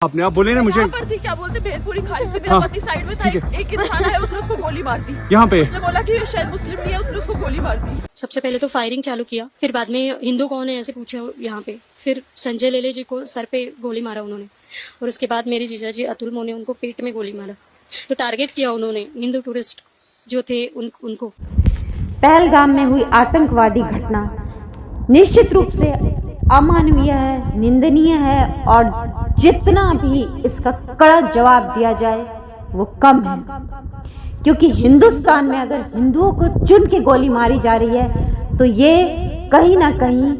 आपने आप बोले ना मुझे क्या बोलते भेलपुरी खाई थी, मेरा पति साइड में था, एक इंसान है उसने उसको गोली मार दी यहाँ पे। उसने बोला कि शायद मुस्लिम नहीं है, उसने उसको गोली मार दी। सबसे पहले तो फायरिंग चालू किया, फिर बाद में हिंदू कौन है ऐसे पूछे यहाँ पे, फिर संजय लेले जी को सर पे गोली मारा उन्होंने, और उसके बाद मेरे जीजा जी अतुल मोने उनको पेट में गोली मारा। तो टारगेट किया उन्होंने हिंदू टूरिस्ट जो थे उनको। पहलगाम में हुई आतंकवादी घटना निश्चित रूप से अमानवीय है, निंदनीय है, और जितना भी इसका कड़ा जवाब दिया जाए वो कम है, क्योंकि हिंदुस्तान में अगर हिंदुओं को चुन के गोली मारी जा रही है तो ये कहीं ना कहीं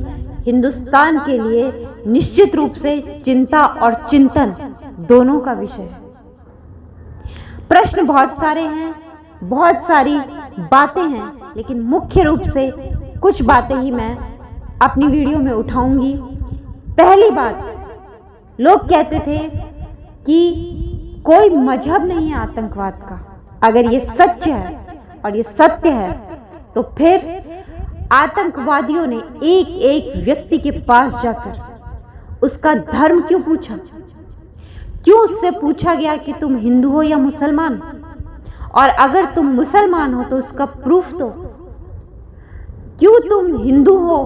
हिंदुस्तान के लिए निश्चित रूप से चिंता और चिंतन दोनों का विषय है। प्रश्न बहुत सारे हैं, बहुत सारी बातें हैं, लेकिन मुख्य रूप से कुछ बातें ही मैं अपनी वीडियो में उठाऊंगी। पहली बात, लोग कहते थे कि कोई मजहब नहीं है आतंकवाद का। अगर ये सच है और ये सत्य है तो फिर आतंकवादियों ने एक एक व्यक्ति के पास जाकर उसका धर्म क्यों पूछा? क्यों उससे पूछा गया कि तुम हिंदू हो या मुसलमान? और अगर तुम मुसलमान हो तो उसका प्रूफ दो। क्यों तुम हिंदू हो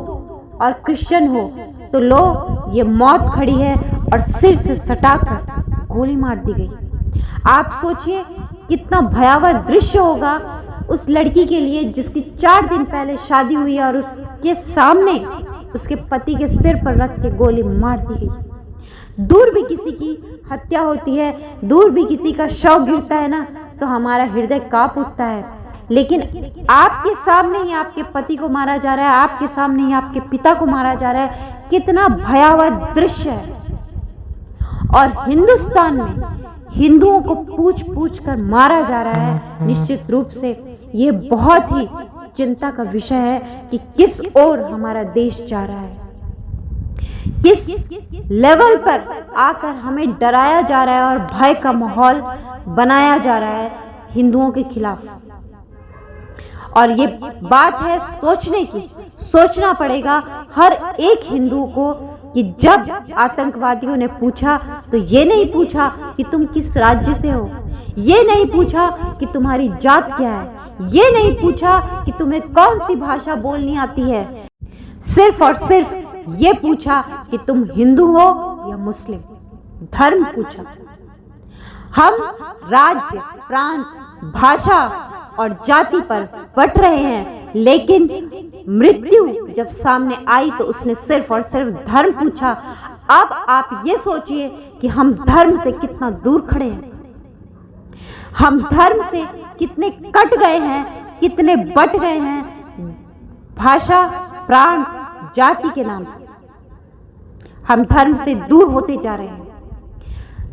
और क्रिश्चियन हो तो लो ये मौत खड़ी है और सिर से सटाकर गोली मार दी गई। आप सोचिए कितना भयावह दृश्य होगा उस लड़की के लिए जिसकी 4 दिन पहले शादी हुई और उसके सामने उसके पति के सिर पर रख के गोली मार दी गई। दूर भी किसी की हत्या होती है, दूर भी किसी का शव गिरता है ना, तो हमारा हृदय कांप उठता है, लेकिन आपके सामने ही आपके पति को मारा जा रहा है, आपके सामने ही आपके पिता को मारा जा रहा है। कितना भयावह दृश्य है। और हिंदुस्तान में हिंदुओं को पूछ पूछ कर मारा जा रहा है। निश्चित रूप से ये बहुत ही चिंता का विषय है कि किस ओर हमारा देश जा रहा है, किस लेवल पर आकर हमें डराया जा रहा है और भय का माहौल बनाया जा रहा है हिंदुओं के खिलाफ। और ये बात है सोचने की, सोचना पड़ेगा हर एक हिंदू को कि जब आतंकवादियों ने पूछा तो ये नहीं पूछा कि तुम किस राज्य से हो, ये नहीं पूछा कि तुम्हारी जात क्या है, ये नहीं पूछा कि तुम्हें कौन सी भाषा बोलनी आती है, सिर्फ और सिर्फ ये पूछा कि तुम हिंदू हो या मुस्लिम। धर्म पूछा। हम राज्य, प्रांत, भाषा और जाति पर बट रहे हैं, लेकिन मृत्यु जब सामने आई तो उसने सिर्फ और सिर्फ धर्म पूछा। अब आप ये सोचिए कि हम धर्म से कितना दूर खड़े हैं, हम धर्म से कितने कट गए हैं, कितने बट गए हैं भाषा, प्रांत, जाति के नाम पर। हम धर्म से दूर होते जा रहे हैं।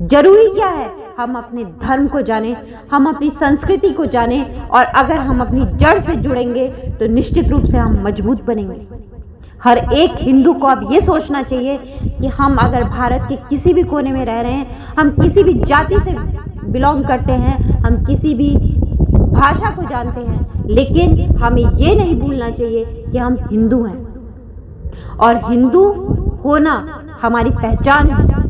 जरूरी क्या है? हम अपने धर्म को जाने, हम अपनी संस्कृति को जाने, और अगर हम अपनी जड़ से जुड़ेंगे तो निश्चित रूप से हम मजबूत बनेंगे। हर एक हिंदू को अब ये सोचना चाहिए कि हम अगर भारत के किसी भी कोने में रह रहे हैं, हम किसी भी जाति से बिलोंग करते हैं, हम किसी भी भाषा को जानते हैं, लेकिन हमें ये नहीं भूलना चाहिए कि हम हिंदू हैं और हिंदू होना हमारी पहचान है।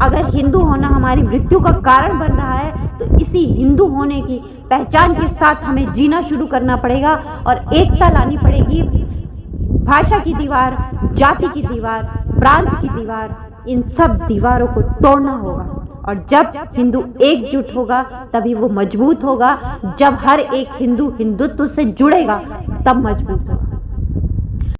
अगर हिंदू होना हमारी मृत्यु का कारण बन रहा है तो इसी हिंदू होने की पहचान के साथ हमें जीना शुरू करना पड़ेगा और एकता लानी पड़ेगी। भाषा की दीवार, जाति की दीवार, प्रांत की दीवार, इन सब दीवारों को तोड़ना होगा। और जब हिंदू एकजुट होगा तभी वो मजबूत होगा। जब हर एक हिंदू हिंदुत्व से जुड़ेगा तब मजबूत होगा।